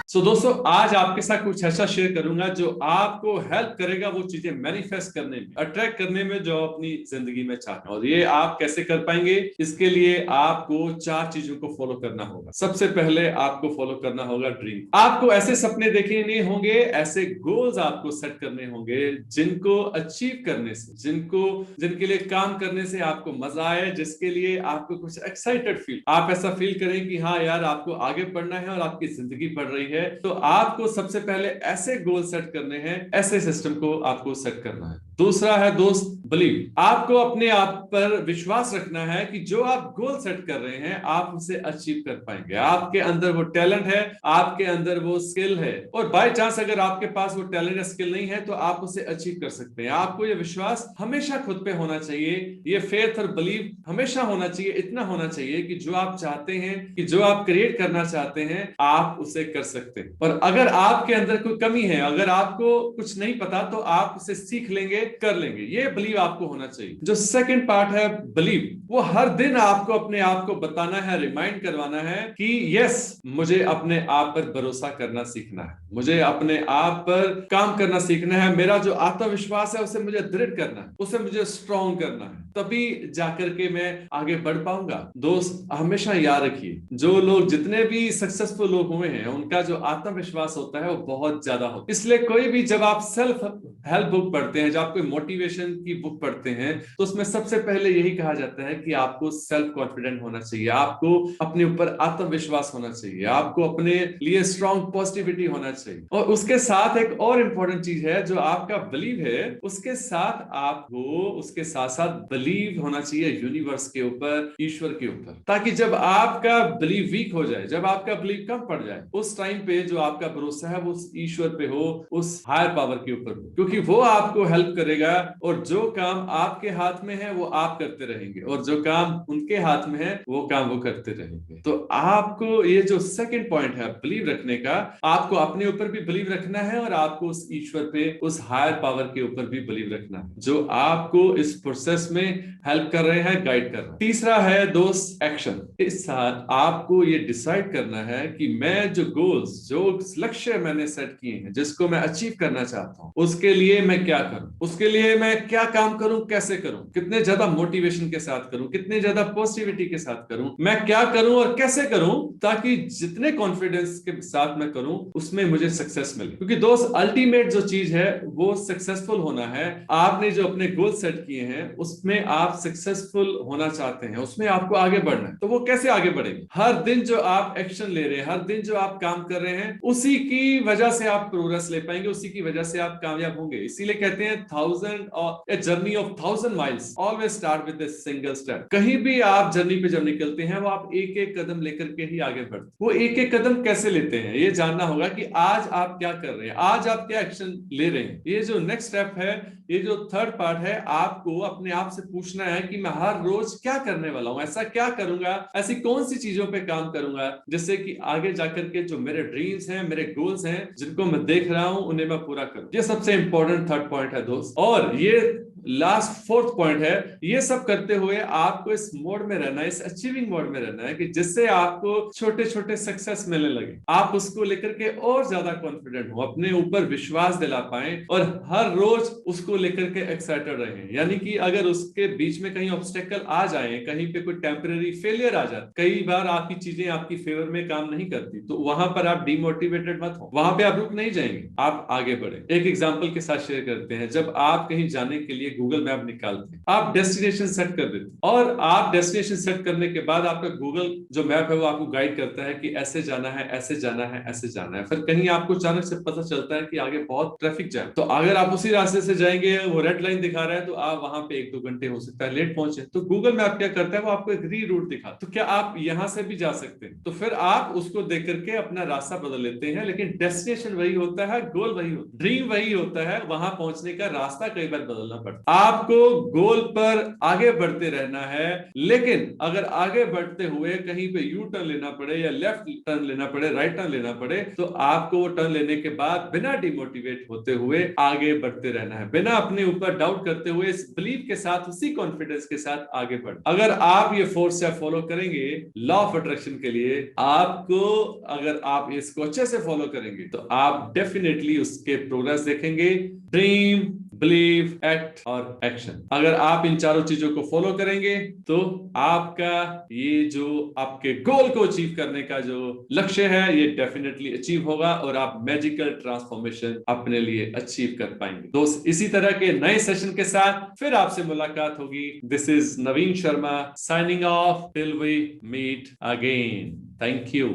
सो दोस्तों, आज आपके साथ कुछ ऐसा शेयर करूंगा जो आपको हेल्प करेगा वो चीजें मैनिफेस्ट करने में, अट्रैक्ट करने में जो अपनी जिंदगी में चाहते हैं। और ये आप कैसे कर पाएंगे? इसके लिए आपको चार चीजों को फॉलो करना होगा। सबसे पहले आपको फॉलो करना होगा ड्रीम। आपको ऐसे सपने देखने होंगे, ऐसे गोल्स आपको सेट करने होंगे जिनको अचीव करने से, जिनके लिए काम करने से आपको मजा आए, जिसके लिए आपको कुछ एक्साइटेड फील, आप ऐसा फील करें कि हाँ यार, आपको आगे बढ़ना है और आपकी जिंदगी बढ़ रही है। तो आपको सबसे पहले ऐसे गोल सेट करने हैं, ऐसे सिस्टम को आपको सेट करना है। दूसरा है दोस्त, बिलीव। आपको अपने आप पर विश्वास रखना है कि जो आप गोल सेट कर रहे हैं आप उसे अचीव कर पाएंगे। आपके अंदर वो टैलेंट है, आपके अंदर वो स्किल है, और बाय चांस अगर आपके पास वो टैलेंट या स्किल नहीं है तो आप उसे अचीव कर सकते हैं। आपको ये विश्वास हमेशा खुद पे होना चाहिए, ये फेथ और बिलीव हमेशा होना चाहिए। इतना होना चाहिए कि जो आप चाहते हैं, कि जो आप क्रिएट करना चाहते हैं, आप उसे कर सकते हैं। और अगर आपके अंदर कोई कमी है, अगर आपको कुछ नहीं पता, तो आप उसे सीख लेंगे, कर लेंगे। ये बिलीव आपको होना चाहिए। जो सेकंड पार्ट है बिलीव, वो हर दिन आपको अपने आप को बताना है, रिमाइंड करवाना है कि यस, मुझे अपने आप पर भरोसा करना सीखना है, मुझे अपने आप पर काम करना सीखना है। मेरा जो आत्मविश्वास है उसे मुझे दृढ़ करना है, उसे मुझे स्ट्रॉन्ग करना है, तभी जाकर के मैं आगे बढ़ पाऊंगा। दोस्त, हमेशा याद रखिए, जो लोग, जितने भी सक्सेसफुल लोग हुए हैं, उनका जो आत्मविश्वास होता है वो बहुत ज्यादा होता है। इसलिए कोई भी, जब आप सेल्फ हेल्प बुक पढ़ते हैं, जब आप कोई मोटिवेशन की बुक पढ़ते हैं, तो उसमें सबसे पहले यही कहा जाता है कि आपको सेल्फ कॉन्फिडेंट होना चाहिए, आपको अपने ऊपर आत्मविश्वास होना चाहिए, आपको अपने लिए स्ट्रॉन्ग पॉजिटिविटी होना चाहिए। और उसके साथ एक और इंपॉर्टेंट चीज है, जो आपका बिलीव है, उसके साथ आपको उसके साथ साथ बिलीव होना चाहिए यूनिवर्स के ऊपर, ईश्वर के ऊपर, ताकि जब आपका बिलीव वीक हो जाए, जब आपका बिलीव कम पड़ जाए, उस टाइम पे जो आपका भरोसा है वो उस ईश्वर पे हो, उस हायर पावर के ऊपर हो, क्योंकि वो आपको हेल्प करेगा। और जो काम आपके हाथ में है वो आप करते रहेंगे, और जो काम उनके हाथ में है वो काम वो करते रहेंगे। तो आपको ये जो सेकंड पॉइंट है बिलीव रखने का, आपको अपने ऊपर भी बिलीव रखना है, और आपको उस ईश्वर पे, उस हायर पावर के ऊपर भी बिलीव रखना है, जो आपको इस प्रोसेस में हेल्प कर रहे हैं, गाइड कर रहे हैं। तीसरा है दोस्त, एक्शन। इस साथ आपको ये डिसाइड करना है कि मैं जो गोल्स, जो लक्ष्य मैंने सेट किए हैं, जिसको मैं अचीव करना चाहता हूं, उसके लिए मैं क्या करूं, उसके लिए मैं क्या काम करूं, कैसे करूं, कितने ज्यादा मोटिवेशन के साथ करूं, कितने ज्यादा पॉजिटिविटी के साथ करूं, मैं क्या करूं और कैसे करूं, ताकि जितने कॉन्फिडेंस के साथ मैं करूं उसमें मुझे सक्सेस मिले। क्योंकि दोस्त, अल्टीमेट जो चीज है वो सक्सेसफुल होना है। आपने जो अपने गोल सेट किए हैं उसमें आप सक्सेसफुल होना चाहते हैं, उसमें आपको आगे बढ़ना है। तो वो कैसे आगे बढ़ेंगे? हर दिन जो आप एक्शन ले रहे हैं, हर दिन जो आप काम कर रहे हैं, उसी की वजह से आप प्रोग्रेस ले पाएंगे, उसी की वजह से आप कामयाब होंगे। इसीलिए कहते हैं a journey of 1000 miles always start with a single step. कहीं भी आप जर्नी पे जब निकलते हैं, वो आप एक एक कदम लेकर के ही आगे बढ़ते। वो एक एक कदम कैसे लेते हैं, ये जानना होगा कि आज आप क्या कर रहे हैं, आज आप क्या एक्शन ले रहे हैं। ये जो नेक्स्ट स्टेप है, ये जो थर्ड पार्ट है, आपको अपने आप से पूछना है कि मैं हर रोज क्या करने वाला हूं, ऐसा क्या करूंगा, ऐसी कौन सी चीजों पे काम करूंगा जिससे कि आगे जाकर के जो मेरे ड्रीम्स हैं, मेरे गोल्स हैं, जिनको मैं देख रहा हूं, उन्हें मैं पूरा करूं। ये सबसे इंपॉर्टेंट थर्ड पॉइंट है दोस्त। और ये लास्ट फोर्थ पॉइंट है, ये सब करते हुए आपको इस मोड में रहना है, इस अचीविंग मोड में रहना है, कि जिससे आपको छोटे छोटे सक्सेस मिलने लगे, आप उसको लेकर के और ज्यादा कॉन्फिडेंट हो, अपने ऊपर विश्वास दिला पाए, और हर रोज उसको लेकर के एक्साइटेड रहे। यानी कि अगर उसके बीच में कहीं ऑब्स्टेकल आ जाए, कहीं पे कोई टेम्परेरी फेलियर आ जाए, कई बार आपकी चीजें आपकी फेवर में काम नहीं करती, तो वहां पर आप डिमोटिवेटेड मत हो, वहां पे आप रुक नहीं जाएंगे, आप आगे बढ़े। एक एग्जांपल के साथ शेयर करते हैं। जब आप कहीं जाने के लिए गूगल मैप निकालते हैं, आप डेस्टिनेशन सेट कर देते हैं, और आप डेस्टिनेशन सेट करने के बाद आपका गूगल जो मैप है वो आपको गाइड करता है कि ऐसे जाना है, ऐसे जाना है, ऐसे जाना है। फिर कहीं आपको अचानक से पता चलता है कि आगे बहुत ट्रैफिक जैम, तो अगर आप उसी रास्ते से जाएंगे, वो रेड लाइन दिखा रहा है, तो आप वहां पे 1-2 घंटे हो सकता है लेट पहुंचे। तो गूगल मैप क्या करता है, वो आपको एक री रूट दिखाता, तो क्या आप यहां से भी जा सकते हैं? तो फिर आप उसको देख करके अपना रास्ता बदल लेते हैं, लेकिन डेस्टिनेशन वही होता है, गोल वही होता है, ड्रीम वही होता है, वहां पहुंचने का रास्ता कई बार बदलना पड़ता है। आपको गोल पर आगे बढ़ते रहना है, लेकिन अगर आगे बढ़ते हुए कहीं पे यू टर्न लेना पड़े या लेफ्ट टर्न लेना पड़े, राइट टर्न लेना पड़े, तो आपको वो टर्न लेने के बाद बिना डिमोटिवेट होते हुए आगे बढ़ते रहना है, बिना अपने ऊपर डाउट करते हुए, इस बिलीव के साथ, उसी कॉन्फिडेंस के साथ आगे बढ़। अगर आप ये 4 स्टेप फॉलो करेंगे लॉ ऑफ अट्रैक्शन के लिए, आपको, अगर आप इसको अच्छे से फॉलो करेंगे तो आप डेफिनेटली उसके प्रोग्रेस देखेंगे। ड्रीम, बिलीव, एक्ट और एक्शन। अगर आप इन चारों चीजों को फॉलो करेंगे तो आपका ये जो आपके गोल को अचीव करने का जो लक्ष्य है, ये डेफिनेटली अचीव होगा और आप मैजिकल ट्रांसफॉर्मेशन अपने लिए अचीव कर पाएंगे। दोस्त, इसी तरह के नए सेशन के साथ फिर आपसे मुलाकात होगी। This is Naveen Sharma signing off till we meet again. Thank you.